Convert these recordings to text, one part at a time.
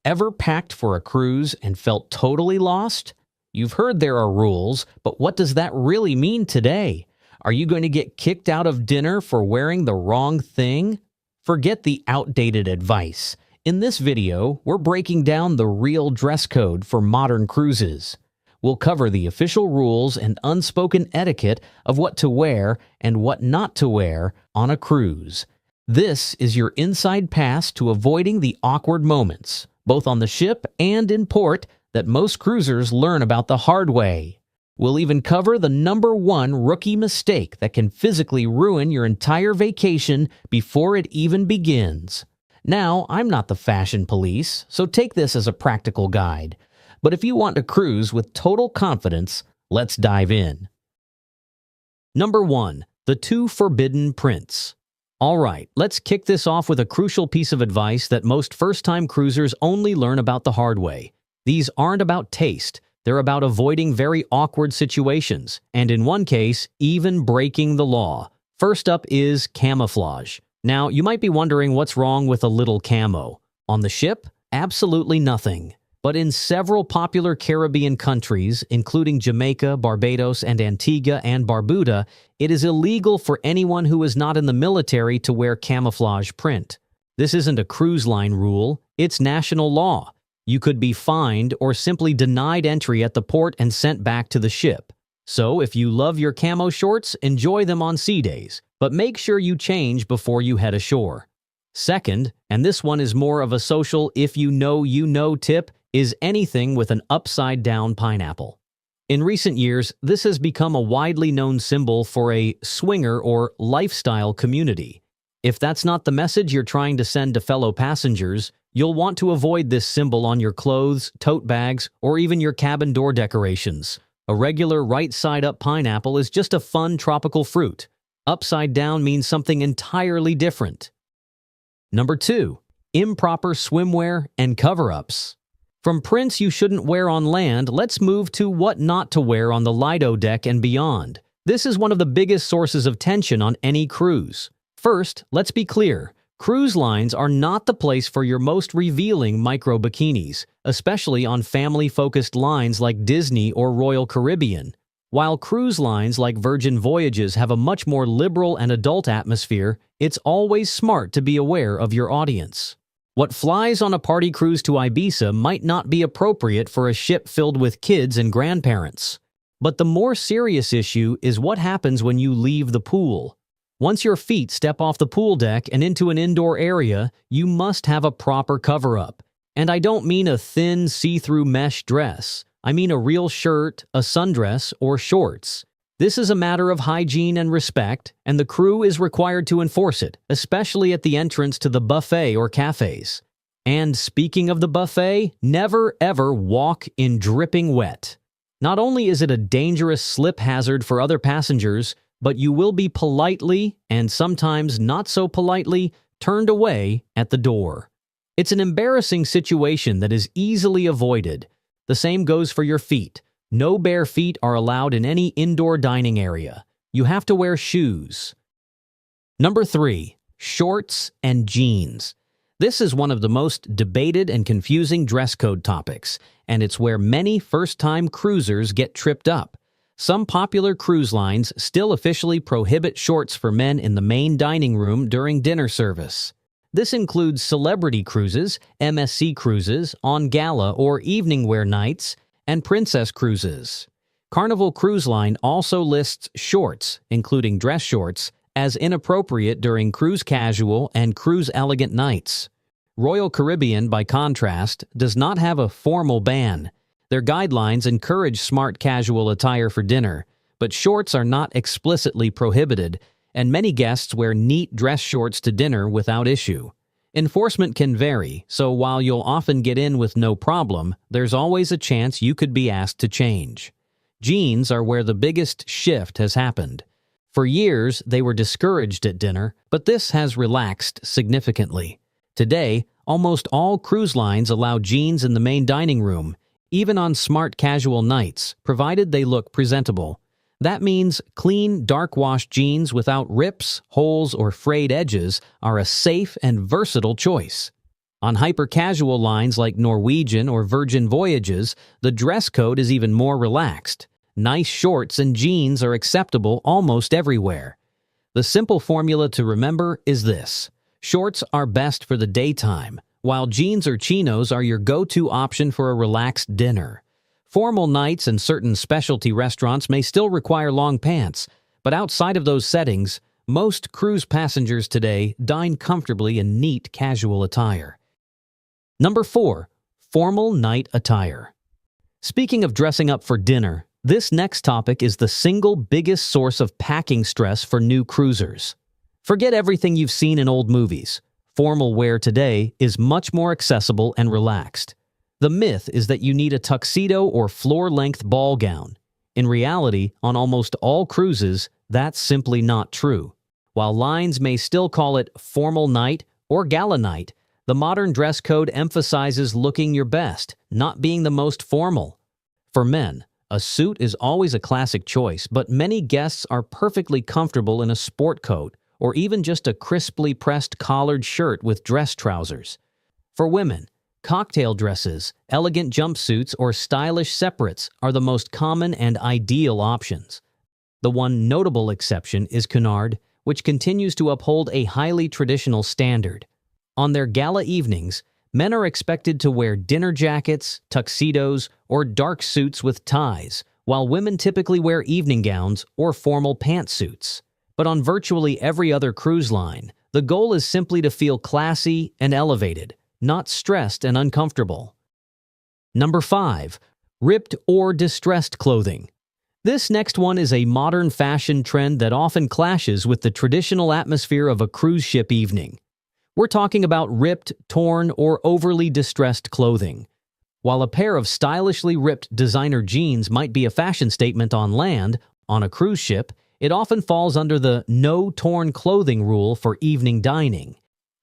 Ever packed for a cruise and felt totally lost? You've heard there are rules, but what does that really mean today? Are you going to get kicked out of dinner for wearing the wrong thing? Forget the outdated advice. In this video, we're breaking down the real dress code for modern cruises. We'll cover the official rules and unspoken etiquette of what to wear and what not to wear on a cruise. This is your inside pass to avoiding the awkward moments, both on the ship and in port, that most cruisers learn about the hard way. We'll even cover the #1 rookie mistake that can physically ruin your entire vacation before it even begins. Now, I'm not the fashion police, so take this as a practical guide. But if you want to cruise with total confidence, let's dive in. Number 1. The two forbidden prints. All right, let's kick this off with a crucial piece of advice that most first-time cruisers only learn about the hard way. These aren't about taste. They're about avoiding very awkward situations, and in one case, even breaking the law. First up is camouflage. Now, you might be wondering what's wrong with a little camo. On the ship? Absolutely nothing. But in several popular Caribbean countries, including Jamaica, Barbados, and Antigua and Barbuda, it is illegal for anyone who is not in the military to wear camouflage print. This isn't a cruise line rule, it's national law. You could be fined or simply denied entry at the port and sent back to the ship. So if you love your camo shorts, enjoy them on sea days, but make sure you change before you head ashore. Second, and this one is more of a social if you know tip, is anything with an upside-down pineapple. In recent years, this has become a widely known symbol for a swinger or lifestyle community. If that's not the message you're trying to send to fellow passengers, you'll want to avoid this symbol on your clothes, tote bags, or even your cabin door decorations. A regular right-side-up pineapple is just a fun tropical fruit. Upside down means something entirely different. Number 2. Improper swimwear and cover-ups. From prints you shouldn't wear on land, let's move to what not to wear on the Lido deck and beyond. This is one of the biggest sources of tension on any cruise. First, let's be clear. Cruise lines are not the place for your most revealing micro-bikinis, especially on family-focused lines like Disney or Royal Caribbean. While cruise lines like Virgin Voyages have a much more liberal and adult atmosphere, it's always smart to be aware of your audience. What flies on a party cruise to Ibiza might not be appropriate for a ship filled with kids and grandparents. But the more serious issue is what happens when you leave the pool. Once your feet step off the pool deck and into an indoor area, you must have a proper cover-up. And I don't mean a thin, see-through mesh dress. I mean a real shirt, a sundress, or shorts. This is a matter of hygiene and respect, and the crew is required to enforce it, especially at the entrance to the buffet or cafes. And speaking of the buffet, never ever walk in dripping wet. Not only is it a dangerous slip hazard for other passengers, but you will be politely, and sometimes not so politely, turned away at the door. It's an embarrassing situation that is easily avoided. The same goes for your feet. No bare feet are allowed in any indoor dining area. You have to wear shoes. Number 3. Shorts and jeans. This is one of the most debated and confusing dress code topics, and it's where many first-time cruisers get tripped up. Some popular cruise lines still officially prohibit shorts for men in the main dining room during dinner service. This includes celebrity cruises, MSC cruises, on gala or evening wear nights, and princess cruises. Carnival Cruise Line also lists shorts, including dress shorts, as inappropriate during cruise casual and cruise elegant nights. Royal Caribbean, by contrast, does not have a formal ban. Their guidelines encourage smart casual attire for dinner, but shorts are not explicitly prohibited, and many guests wear neat dress shorts to dinner without issue. Enforcement can vary, so while you'll often get in with no problem, there's always a chance you could be asked to change. Jeans are where the biggest shift has happened. For years, they were discouraged at dinner, but this has relaxed significantly. Today, almost all cruise lines allow jeans in the main dining room, even on smart casual nights, provided they look presentable. That means clean, dark-washed jeans without rips, holes, or frayed edges are a safe and versatile choice. On hyper-casual lines like Norwegian or Virgin Voyages, the dress code is even more relaxed. Nice shorts and jeans are acceptable almost everywhere. The simple formula to remember is this: shorts are best for the daytime, while jeans or chinos are your go-to option for a relaxed dinner. Formal nights and certain specialty restaurants may still require long pants, but outside of those settings, most cruise passengers today dine comfortably in neat casual attire. Number 4. Formal night attire. Speaking of dressing up for dinner, this next topic is the single biggest source of packing stress for new cruisers. Forget everything you've seen in old movies. Formal wear today is much more accessible and relaxed. The myth is that you need a tuxedo or floor-length ball gown. In reality, on almost all cruises, that's simply not true. While lines may still call it formal night or gala night, the modern dress code emphasizes looking your best, not being the most formal. For men, a suit is always a classic choice, but many guests are perfectly comfortable in a sport coat or even just a crisply pressed collared shirt with dress trousers. For women, cocktail dresses, elegant jumpsuits, or stylish separates are the most common and ideal options. The one notable exception is Cunard, which continues to uphold a highly traditional standard. On their gala evenings, men are expected to wear dinner jackets, tuxedos, or dark suits with ties, while women typically wear evening gowns or formal pantsuits. But on virtually every other cruise line, the goal is simply to feel classy and elevated, not stressed and uncomfortable. Number 5. Ripped or distressed clothing. This next one is a modern fashion trend that often clashes with the traditional atmosphere of a cruise ship evening. We're talking about ripped, torn, or overly distressed clothing. While a pair of stylishly ripped designer jeans might be a fashion statement on land, on a cruise ship, it often falls under the no torn clothing rule for evening dining.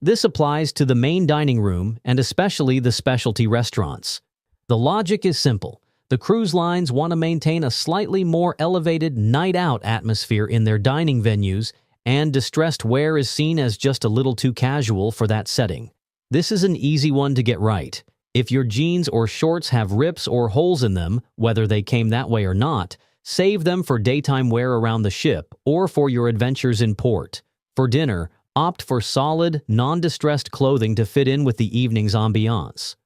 This applies to the main dining room and especially the specialty restaurants. The logic is simple. The cruise lines want to maintain a slightly more elevated night-out atmosphere in their dining venues, and distressed wear is seen as just a little too casual for that setting. This is an easy one to get right. If your jeans or shorts have rips or holes in them, whether they came that way or not, save them for daytime wear around the ship or for your adventures in port. For dinner, opt for solid, non-distressed clothing to fit in with the evening's ambiance.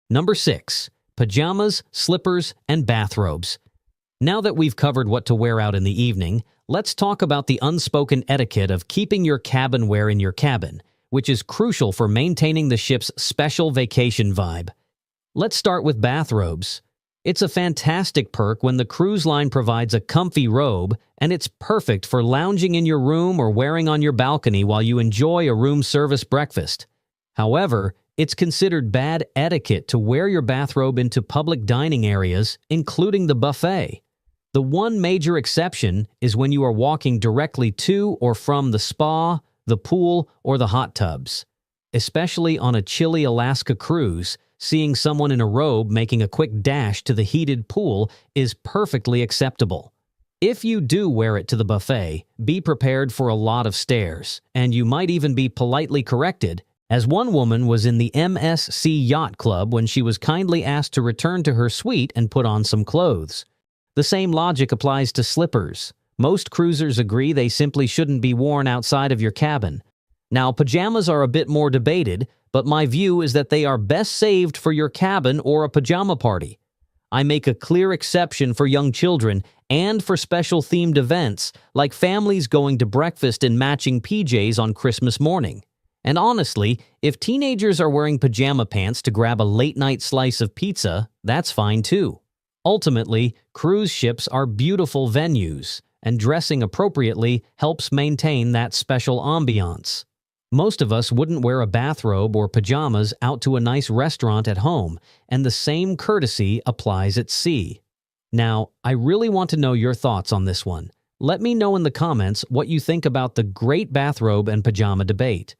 Number 6. Pajamas, slippers, and bathrobes. Now that we've covered what to wear out in the evening, let's talk about the unspoken etiquette of keeping your cabin wear in your cabin, which is crucial for maintaining the ship's special vacation vibe. Let's start with bathrobes. It's a fantastic perk when the cruise line provides a comfy robe, and it's perfect for lounging in your room or wearing on your balcony while you enjoy a room service breakfast. However, it's considered bad etiquette to wear your bathrobe into public dining areas, including the buffet. The one major exception is when you are walking directly to or from the spa, the pool, or the hot tubs. Especially on a chilly Alaska cruise, seeing someone in a robe making a quick dash to the heated pool is perfectly acceptable. If you do wear it to the buffet, be prepared for a lot of stares, and you might even be politely corrected, as one woman was in the MSC Yacht Club when she was kindly asked to return to her suite and put on some clothes. The same logic applies to slippers. Most cruisers agree they simply shouldn't be worn outside of your cabin. Now, pajamas are a bit more debated, but my view is that they are best saved for your cabin or a pajama party. I make a clear exception for young children and for special themed events, like families going to breakfast in matching PJs on Christmas morning. And honestly, if teenagers are wearing pajama pants to grab a late-night slice of pizza, that's fine too. Ultimately, cruise ships are beautiful venues, and dressing appropriately helps maintain that special ambiance. Most of us wouldn't wear a bathrobe or pajamas out to a nice restaurant at home, and the same courtesy applies at sea. Now, I really want to know your thoughts on this one. Let me know in the comments what you think about the great bathrobe and pajama debate.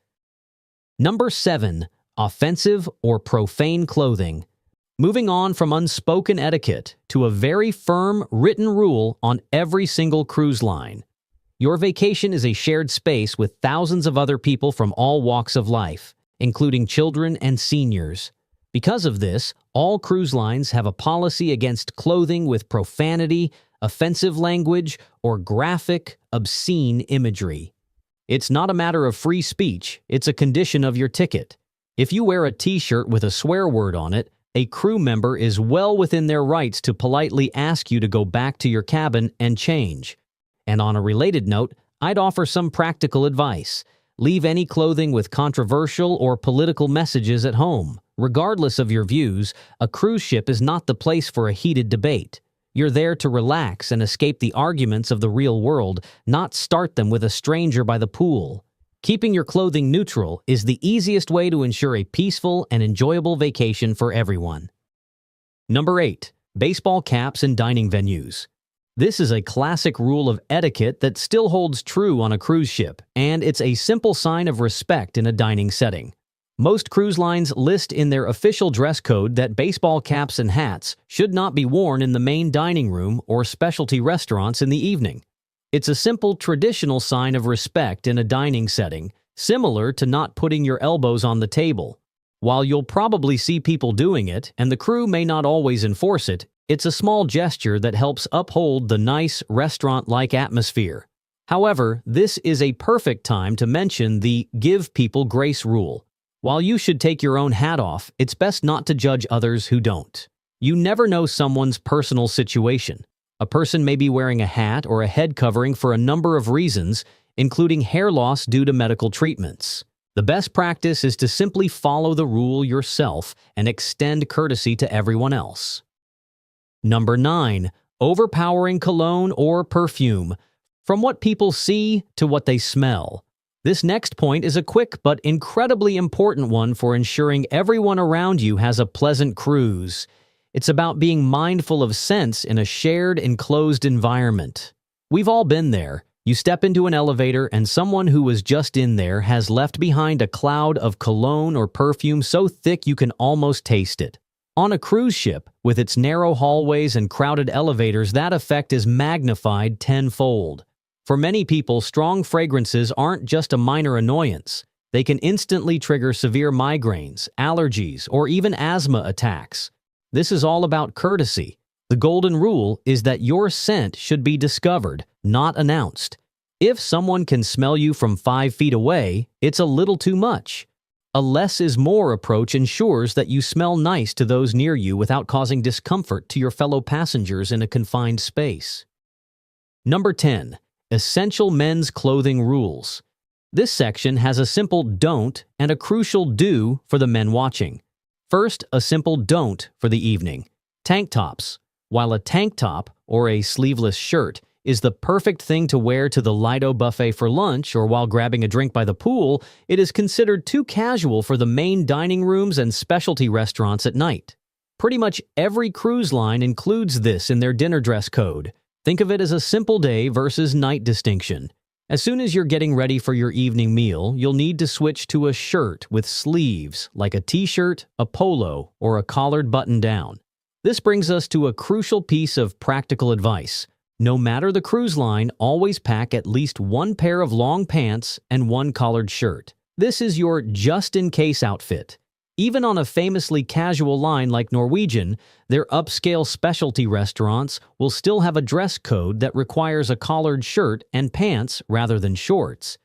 Number 7. Offensive or profane clothing. Moving on from unspoken etiquette to a very firm written rule on every single cruise line. Your vacation is a shared space with thousands of other people from all walks of life. including children and seniors. Because of this, all cruise lines have a policy against clothing with profanity, offensive language, or graphic, obscene imagery. It's not a matter of free speech, it's a condition of your ticket. If you wear a t-shirt with a swear word on it, a crew member is well within their rights to politely ask you to go back to your cabin and change. And on a related note, I'd offer some practical advice. Leave any clothing with controversial or political messages at home. Regardless of your views, a cruise ship is not the place for a heated debate. You're there to relax and escape the arguments of the real world, not start them with a stranger by the pool. Keeping your clothing neutral is the easiest way to ensure a peaceful and enjoyable vacation for everyone. Number 8. Baseball caps in dining venues. This is a classic rule of etiquette that still holds true on a cruise ship, and it's a simple sign of respect in a dining setting. Most cruise lines list in their official dress code that baseball caps and hats should not be worn in the main dining room or specialty restaurants in the evening. It's a simple traditional sign of respect in a dining setting, similar to not putting your elbows on the table. While you'll probably see people doing it, and the crew may not always enforce it, it's a small gesture that helps uphold the nice, restaurant-like atmosphere. However, this is a perfect time to mention the "give people grace" rule. While you should take your own hat off, it's best not to judge others who don't. You never know someone's personal situation. A person may be wearing a hat or a head covering for a number of reasons, including hair loss due to medical treatments. The best practice is to simply follow the rule yourself and extend courtesy to everyone else. Number 9. Overpowering cologne or perfume. From what people see to what they smell. This next point is a quick but incredibly important one for ensuring everyone around you has a pleasant cruise. It's about being mindful of scents in a shared, enclosed environment. We've all been there. You step into an elevator and someone who was just in there has left behind a cloud of cologne or perfume so thick you can almost taste it. On a cruise ship, with its narrow hallways and crowded elevators, that effect is magnified tenfold. For many people, strong fragrances aren't just a minor annoyance. They can instantly trigger severe migraines, allergies, or even asthma attacks. This is all about courtesy. The golden rule is that your scent should be discovered, not announced. If someone can smell you from 5 feet away, it's a little too much. A less is more approach ensures that you smell nice to those near you without causing discomfort to your fellow passengers in a confined space. Number 10. Essential men's clothing rules. This section has a simple don't and a crucial do for the men watching. First, a simple don't for the evening. Tank tops. While a tank top, or a sleeveless shirt, is the perfect thing to wear to the Lido buffet for lunch or while grabbing a drink by the pool, it is considered too casual for the main dining rooms and specialty restaurants at night. Pretty much every cruise line includes this in their dinner dress code. Think of it as a simple day versus night distinction. As soon as you're getting ready for your evening meal, you'll need to switch to a shirt with sleeves, like a t-shirt, a polo, or a collared button-down. This brings us to a crucial piece of practical advice. No matter the cruise line, always pack at least one pair of long pants and one collared shirt. This is your just-in-case outfit. Even on a famously casual line like Norwegian, their upscale specialty restaurants will still have a dress code that requires a collared shirt and pants rather than shorts.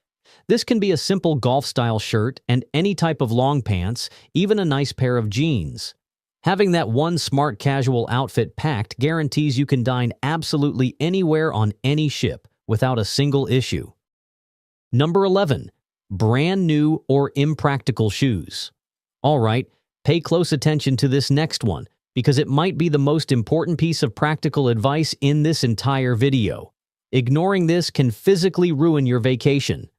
This can be a simple golf-style shirt and any type of long pants, even a nice pair of jeans. Having that one smart casual outfit packed guarantees you can dine absolutely anywhere on any ship without a single issue. Number 11. Brand new or impractical shoes. All right, pay close attention to this next one because it might be the most important piece of practical advice in this entire video. Ignoring this can physically ruin your vacation.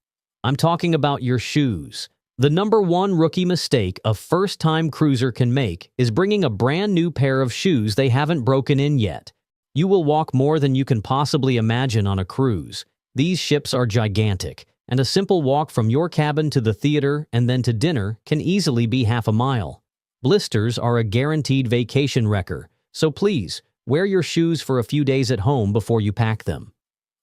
I'm talking about your shoes. The number one rookie mistake a first-time cruiser can make is bringing a brand new pair of shoes they haven't broken in yet. You will walk more than you can possibly imagine on a cruise. These ships are gigantic, and a simple walk from your cabin to the theater and then to dinner can easily be half a mile. Blisters are a guaranteed vacation wrecker, so please, wear your shoes for a few days at home before you pack them.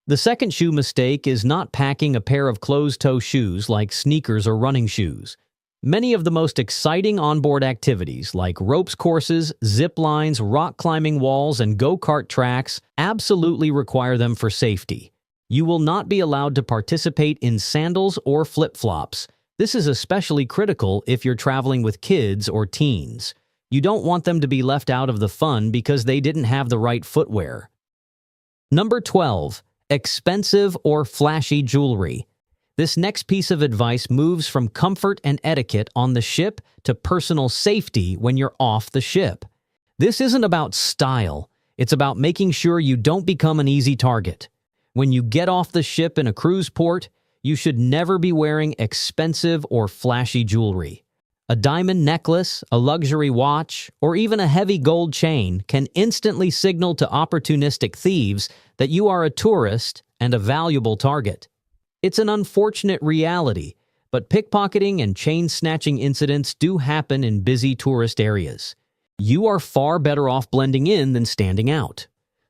The second shoe mistake is not packing a pair of closed-toe shoes like sneakers or running shoes. Many of the most exciting onboard activities like ropes courses, zip lines, rock climbing walls, and go-kart tracks absolutely require them for safety. You will not be allowed to participate in sandals or flip-flops. This is especially critical if you're traveling with kids or teens. You don't want them to be left out of the fun because they didn't have the right footwear. Number 12. Expensive or flashy jewelry. This next piece of advice moves from comfort and etiquette on the ship to personal safety when you're off the ship. This isn't about style. It's about making sure you don't become an easy target. When you get off the ship in a cruise port, you should never be wearing expensive or flashy jewelry. A diamond necklace, a luxury watch, or even a heavy gold chain can instantly signal to opportunistic thieves that you are a tourist and a valuable target. It's an unfortunate reality, but pickpocketing and chain-snatching incidents do happen in busy tourist areas. You are far better off blending in than standing out.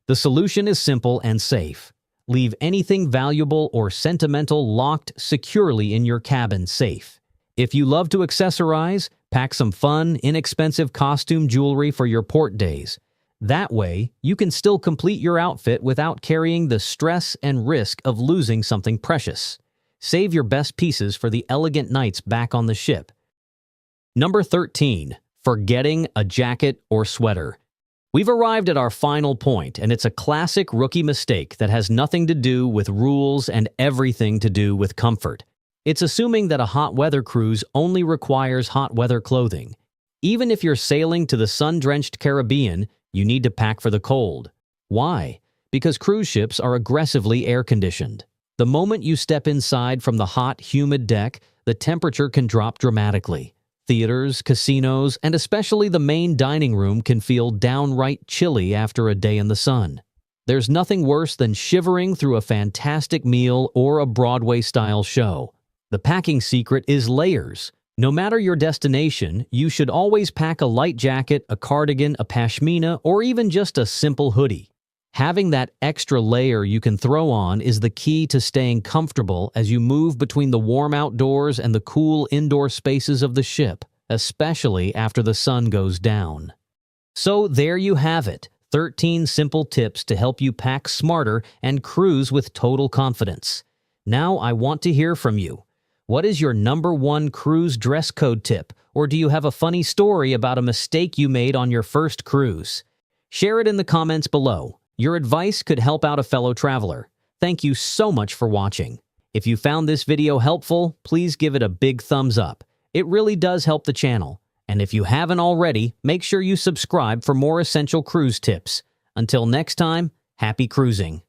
The solution is simple and safe. Leave anything valuable or sentimental locked securely in your cabin safe. If you love to accessorize, pack some fun, inexpensive costume jewelry for your port days. That way, you can still complete your outfit without carrying the stress and risk of losing something precious. Save your best pieces for the elegant nights back on the ship. Number 13. Forgetting a jacket or sweater. We've arrived at our final point, and it's a classic rookie mistake that has nothing to do with rules and everything to do with comfort. It's assuming that a hot weather cruise only requires hot weather clothing. Even if you're sailing to the sun-drenched Caribbean, you need to pack for the cold. Why? Because cruise ships are aggressively air-conditioned. The moment you step inside from the hot, humid deck, the temperature can drop dramatically. Theaters, casinos, and especially the main dining room can feel downright chilly after a day in the sun. There's nothing worse than shivering through a fantastic meal or a Broadway-style show. The packing secret is layers. No matter your destination, you should always pack a light jacket, a cardigan, a pashmina, or even just a simple hoodie. Having that extra layer you can throw on is the key to staying comfortable as you move between the warm outdoors and the cool indoor spaces of the ship, especially after the sun goes down. So there you have it, 13 simple tips to help you pack smarter and cruise with total confidence. Now I want to hear from you. What is your number one cruise dress code tip, or do you have a funny story about a mistake you made on your first cruise? Share it in the comments below. Your advice could help out a fellow traveler. Thank you so much for watching. If you found this video helpful, please give it a big thumbs up. It really does help the channel. And if you haven't already, make sure you subscribe for more essential cruise tips. Until next time, happy cruising.